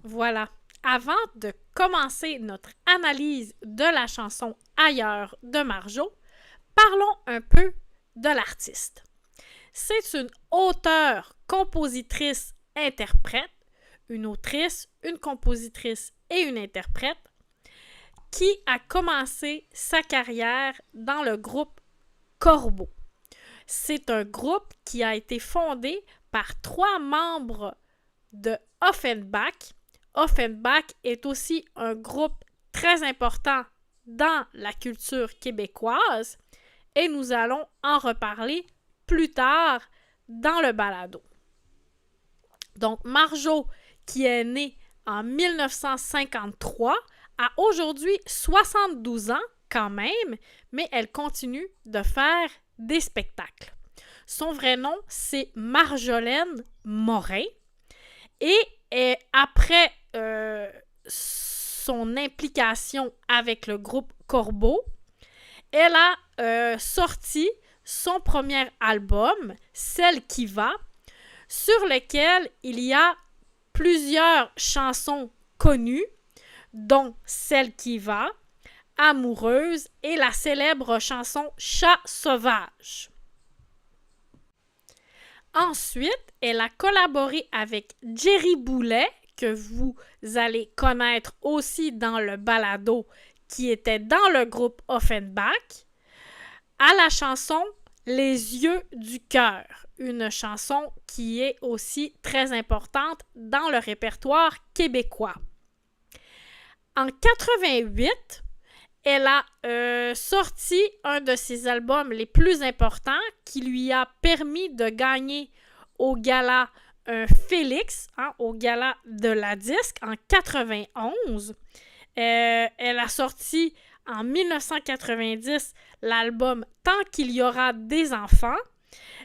Voilà. Avant de commencer notre analyse de la chanson Ailleurs de Marjo, parlons un peu de l'artiste. C'est une auteure, compositrice, interprète, une autrice, une compositrice et une interprète qui a commencé sa carrière dans le groupe Corbeau. C'est un groupe qui a été fondé par 3 membres de Offenbach. Offenbach est aussi un groupe très important dans la culture québécoise et nous allons en reparler plus tard dans le balado. Donc, Marjo, qui est née en 1953, a aujourd'hui 72 ans quand même, mais elle continue de faire des spectacles. Son vrai nom, c'est Marjolaine Morin. Et après son implication avec le groupe Corbeau, elle a sorti son premier album, Celle qui va, sur lequel il y a plusieurs chansons connues, dont Celle qui va, Amoureuse et la célèbre chanson Chat sauvage. Ensuite, elle a collaboré avec Jerry Boulet, que vous allez connaître aussi dans le balado, qui était dans le groupe Offenbach, à la chanson Les yeux du cœur, une chanson qui est aussi très importante dans le répertoire québécois. En 88, elle a sorti un de ses albums les plus importants qui lui a permis de gagner au gala Félix, au gala de la disque en 91. Elle a sorti en 1990 l'album Tant qu'il y aura des enfants,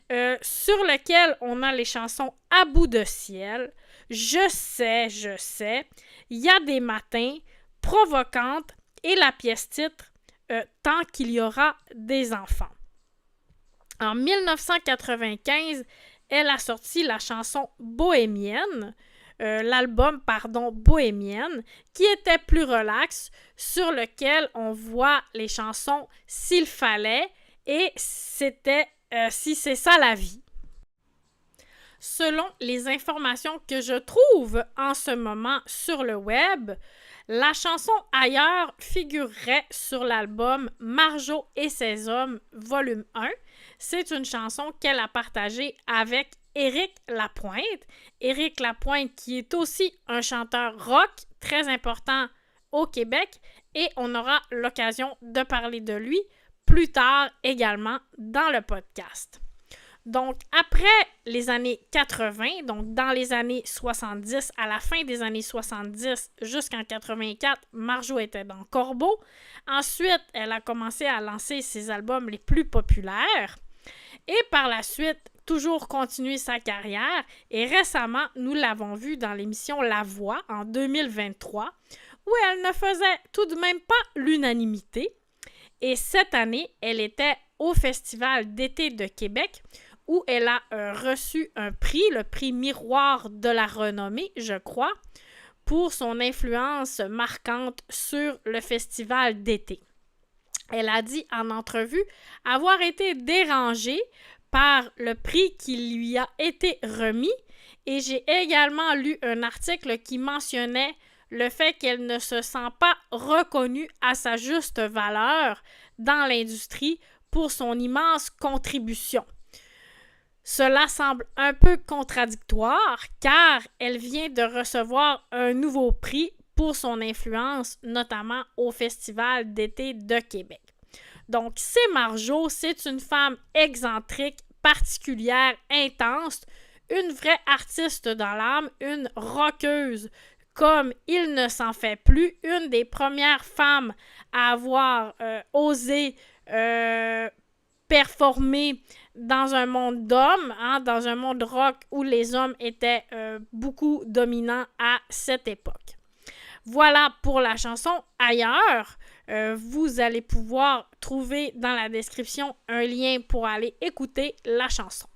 sur lequel on a les chansons À bout de ciel, Je sais, Il y a des matins, Provocante, et la pièce titre Tant qu'il y aura des enfants. En 1995, elle a sorti la chanson Bohémienne, l'album Bohémienne, qui était plus relax, sur lequel on voit les chansons S'il fallait et c'était Si c'est ça la vie. Selon les informations que je trouve en ce moment sur le web, la chanson Ailleurs figurerait sur l'album Marjo et ses hommes, volume 1. C'est une chanson qu'elle a partagée avec Éric Lapointe. Éric Lapointe qui est aussi un chanteur rock très important au Québec et on aura l'occasion de parler de lui plus tard également dans le podcast. Donc, après les années 80, donc dans les années 70, à la fin des années 70 jusqu'en 84, Marjo était dans Corbeau. Ensuite, elle a commencé à lancer ses albums les plus populaires. Et par la suite, toujours continuer sa carrière. Et récemment, nous l'avons vu dans l'émission La Voix en 2023, où elle ne faisait tout de même pas l'unanimité. Et cette année, elle était au Festival d'été de Québec, où elle a reçu un prix, le prix Miroir de la renommée, je crois, pour son influence marquante sur le festival d'été. Elle a dit en entrevue avoir été dérangée par le prix qui lui a été remis et j'ai également lu un article qui mentionnait le fait qu'elle ne se sent pas reconnue à sa juste valeur dans l'industrie pour son immense contribution. Cela semble un peu contradictoire car elle vient de recevoir un nouveau prix pour son influence, notamment au Festival d'été de Québec. Donc, c'est Marjo, c'est une femme excentrique, particulière, intense, une vraie artiste dans l'âme, une rockeuse comme il ne s'en fait plus, une des premières femmes à avoir osé performer dans un monde d'hommes, dans un monde rock où les hommes étaient beaucoup dominants à cette époque. Voilà pour la chanson Ailleurs. Vous allez pouvoir trouver dans la description un lien pour aller écouter la chanson.